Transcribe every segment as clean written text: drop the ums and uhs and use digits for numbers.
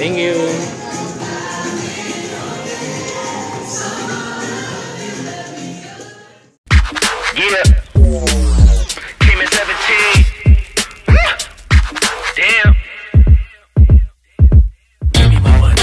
Thank you. Yeah. Came in 17. Damn. Give me my money.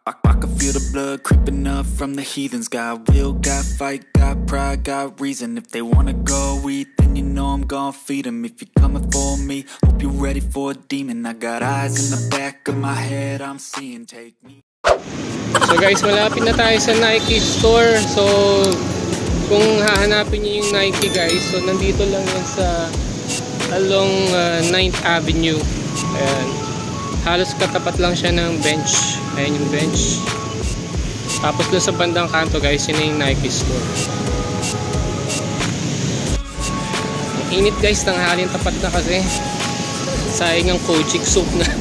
I can feel the blood creeping up from the heathens. Got will, got fight, got pride, got reason. If they wanna go eat, then you know I'm gon' feed them. If you're coming for me, hope you're ready for a demon. I got eyes in the back of my head, I'm seeing, take me. So guys, malapit na tayo sa Nike store. So kung hahanapin niyo yung Nike guys, so nandito lang yan sa along 9th Avenue. Ayan. Halos katapat lang siya ng bench. Ayan yung bench. Tapos dun sa bandang kanto guys, yun yung Nike store. Ang init guys, tanghalian tapat na kasi. Sayang ang Kojik soup natin.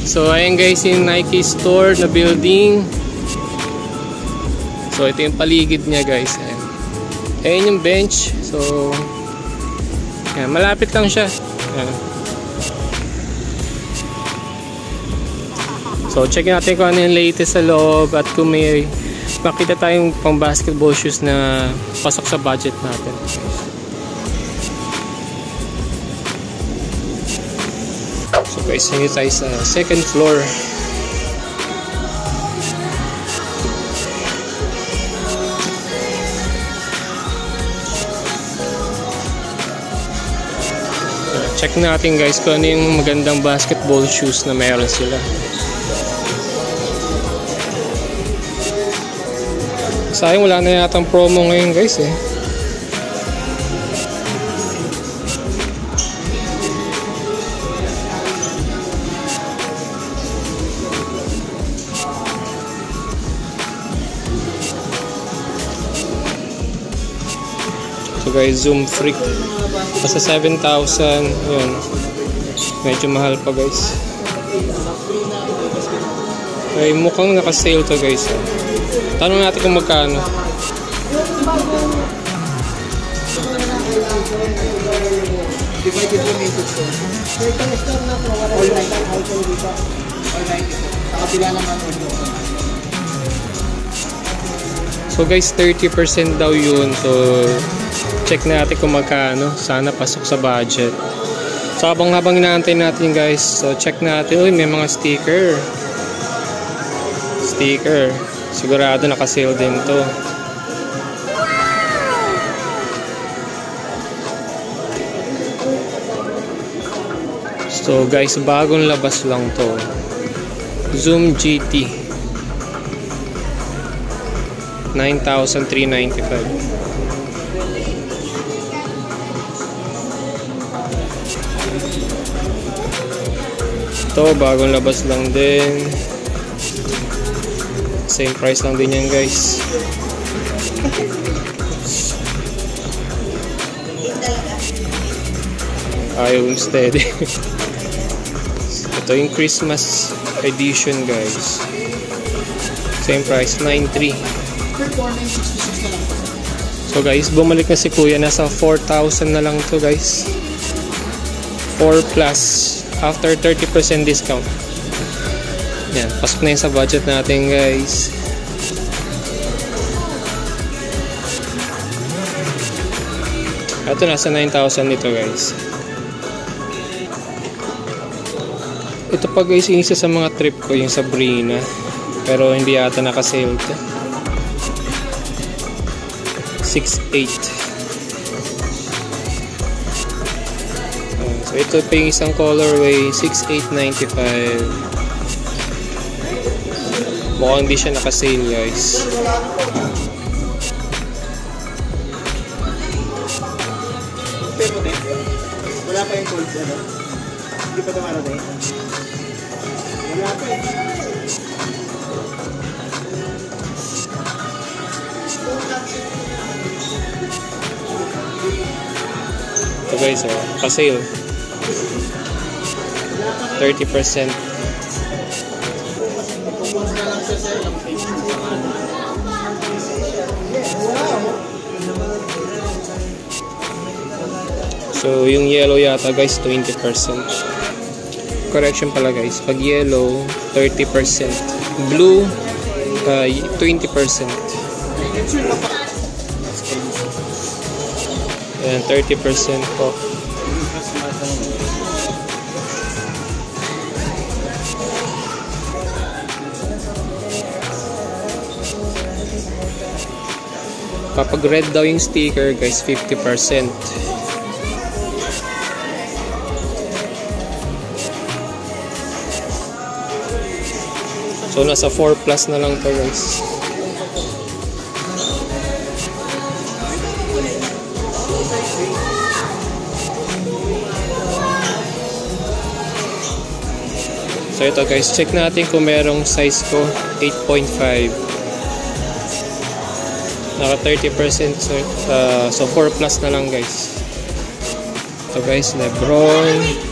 So ayan guys, yung Nike store na building. So ito yung paligid niya guys. Ayan, ayan yung bench. So ayan, malapit lang siya. Ayan. So check natin kung ano yung latest sa loob at kung may makita tayong pang basketball shoes na pasok sa budget natin. So guys, nandito tayo sa second floor. Check natin guys kung ano yung magandang basketball shoes na meron sila. Sayang wala na yatang promo ngayon guys eh. So guys, Zoom Freak nasa 7,000 yun. Medyo mahal pa guys. Ay, mukhang naka-sale to guys eh. Tanong natin kung magkano. So guys, 30% daw yun. So check natin kung magkano. Sana pasok sa budget. So habang inaantay natin guys, so check natin. Uy, may mga sticker. Sigurado naka-sale din to. So guys, bagong labas lang to. Zoom GT 9,395. Ito, bagong labas lang din. Same price lang din yan guys. Ayaw yung steady. Ito yung Christmas edition guys. Same price, 9,300. So guys, bumalik na si kuya. Nasa 4,000 na lang to guys. 4 plus after 30% discount. Yan, pasok na yun sa budget natin guys. Ito nasa 9,000 nito guys. Ito pa guys yung isa sa mga trip ko, yung Sabrina. Pero hindi yata naka-sale to. 6,800. So ito pa yung isang colorway, 6,895. Mukhang hindi siya naka-sale guys. Wala pa yung cold ano? Hindi pa dumarating? Wala pa eh. Ito guys, pa-sale 30%. So yung yellow yata guys 20%. Correction pala guys, pag yellow 30%, blue 20%. Ayan, 30% po. Kapag red daw yung sticker guys, 50%. So nasa 4 plus na lang to guys. So ito guys, check natin kung merong size ko 8.5. Naka 30%, so 4 plus na lang guys. Ito guys, Lebron.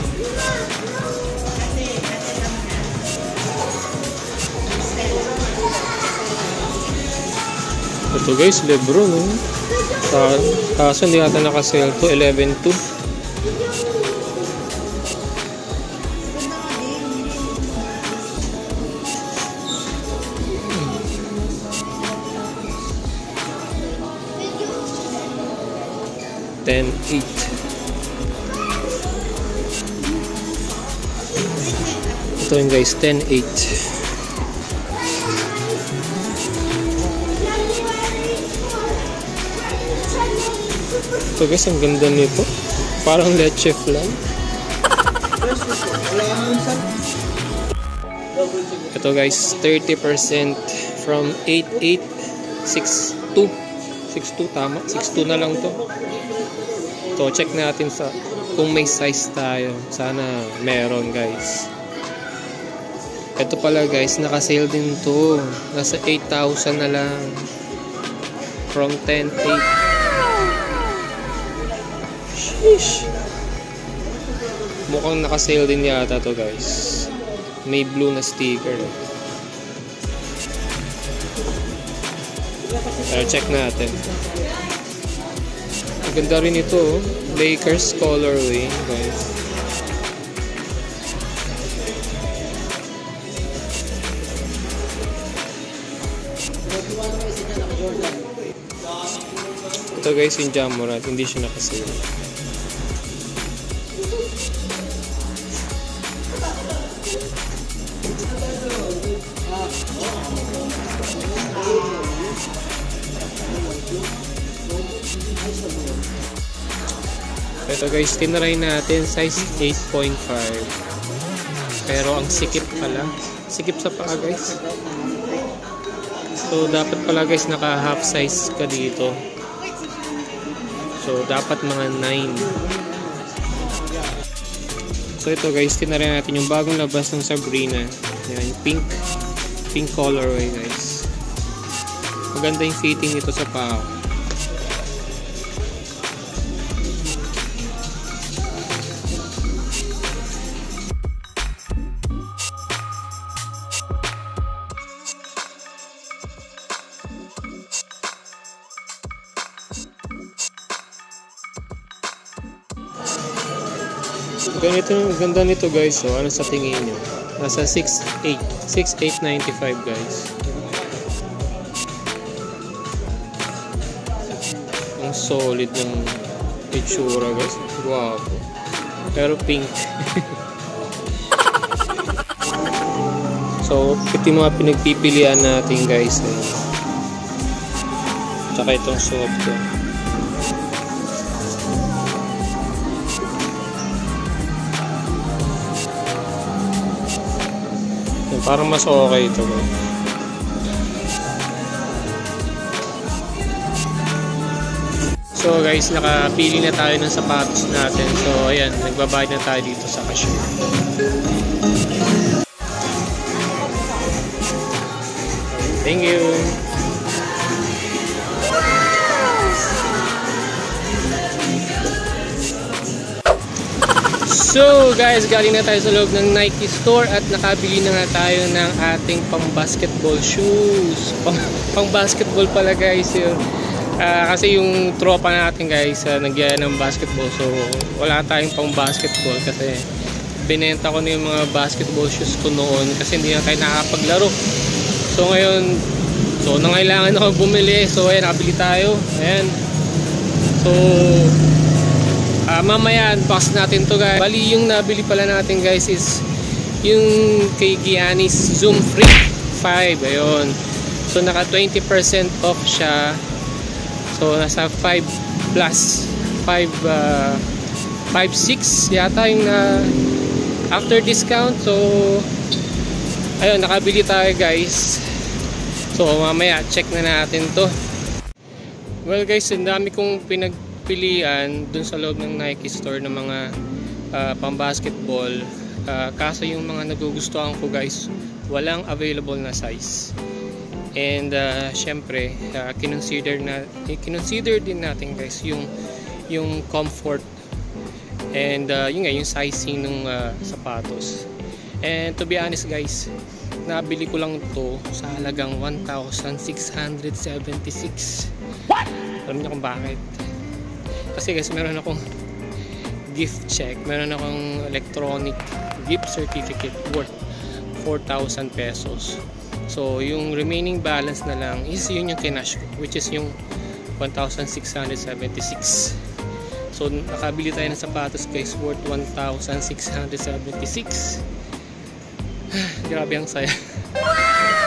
Ito guys, Lebron, no? Kaso hindi natin nakasale to, 11.2. $10.8. Ito yun guys, $10.8. Ito guys, ang ganda nito. Parang leche flan. Ito guys, 30% from 8.8, 6.2. 6.2 tama? 6.2 na lang to. Ito, check natin kung may size tayo. Sana meron guys. Ito pala guys, naka-sale din to. Nasa 8,000 na lang. From 10.8. Sheesh. Mukhang naka-sale din yata to guys. May blue na sticker. Pero check natin. Ang ganda rin ito, oh. Lakers colorway guys. Ito guys yung Jamorat, hindi siya naka-sale. Ito guys, tinry natin size 8.5. Pero ang sikip pala. Sikip sa paa guys. So dapat pala guys naka half size ka dito. So dapat mga 9. So ito guys, tinry natin yung bagong labas ng Sabrina. Yan, pink colorway guys. Maganda yung fitting nito sa paa. Ganito, ganda nito guys. So ano sa tingin nyo? Nasa 6.8, 6.895 guys. Ang solid ng itsura guys. Wow. Pero pink. So ito yung mga pinagpipilian natin guys. Tsaka itong suot ko. Parang mas okay ito guys. So guys, nakapili na tayo ng sapatos natin. So ayan, nagbabayad na tayo dito sa cashier. Thank you. So guys, galing na tayo sa loob ng Nike store at nakabili na nga tayo ng ating pang basketball shoes. Pang basketball pala guys yun. Kasi yung tropa natin guys, nagyaya ng basketball. So wala tayong pang basketball kasi binenta ko na yung mga basketball shoes ko noon kasi hindi na tayo nakakapaglaro. So ngayon, nangailangan ako bumili. So ayan, nakabili tayo. Ayan. So mamaya unbox natin to guys. Bali yung nabili pala natin guys is yung kay Giannis Zoom Freak 5. Ayun. So naka 20% off siya. So nasa 5 plus 5.6 yata yung after discount. So ayun, nakabili tayo guys. So mamaya check na natin to. Well guys, ang dami kong pinagpilian dun sa loob ng Nike store ng mga pang basketball. Kaso yung mga nagugustuhan ko guys, walang available na size. And syempre kinonsider din natin guys yung comfort and yung sizing ng sapatos. And to be honest guys, nabili ko lang to sa halagang 1,676. What? Alam niyo kung bakit? Kasi guys, meron akong gift check, meron akong electronic gift certificate worth 4,000 pesos. So yung remaining balance na lang is yun yung kinash ko, which is yung 1,676. So nakabili tayo ng sapatos guys worth 1,676. Grabe ang saya.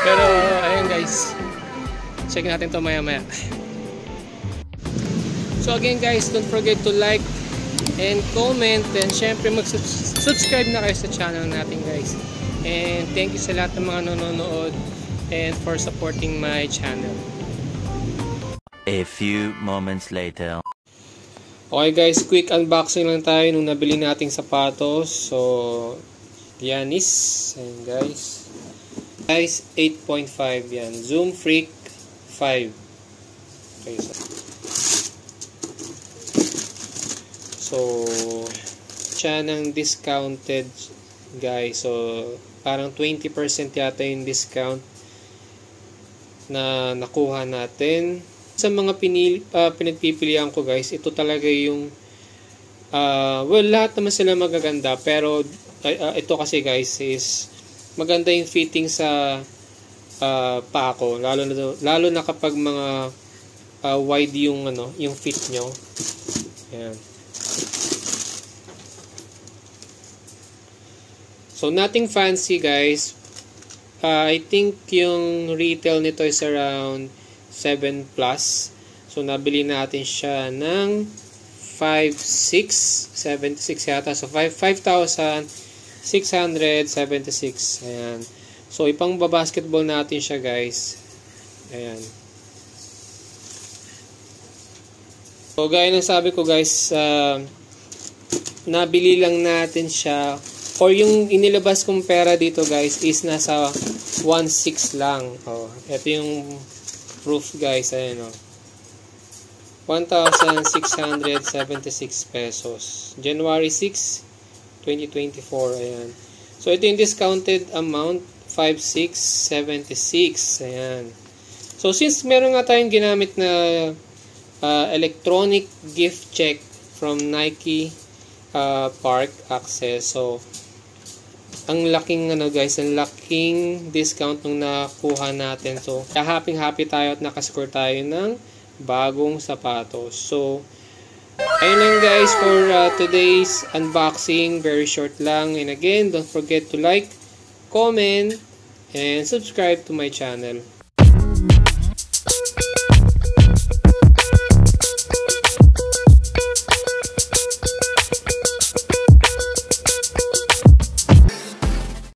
Pero ayun guys, check natin to maya maya. So again guys, don't forget to like and comment, and syempre mag-subscribe na kayo sa channel natin guys. And thank you sa lahat ng mga nanonood and for supporting my channel. A few moments later. Okay guys, quick unboxing lang tayo nung nabili nating sapatos. So Giannis, and guys 8.5 yan, Zoom Freak 5. Okay, so siya ng discounted guys. So parang 20% yata yung discount na nakuha natin. Sa mga pinagpipilian ko guys, ito talaga yung well, lahat naman sila magaganda, pero ito kasi guys is maganda yung fitting sa paa ko, lalo na kapag mga wide yung yung fit nyo. Ayan. So nothing fancy guys. I think yung retail nito is around 7 plus. So nabili natin siya ng 5,676 yata. So 5,676. Ayan. So ipang basketball natin siya guys. Ayan. So gaya ng sabi ko guys, nabili lang natin siya, or yung inilabas kong pera dito guys is nasa 1,600 lang. Oh, ito yung proof guys. Ayan o. 1,676 pesos. January 6, 2024. Ayan. So ito yung discounted amount, 5,676. Ayan. So since meron nga tayong ginamit na electronic gift check from Nike Park Access, so ang laking guys, ang laking discount nung nakuha natin. So happy tayo at nakascore tayo ng bagong sapatos. So ayun lang guys for today's unboxing. Very short lang. And again, don't forget to like, comment, and subscribe to my channel.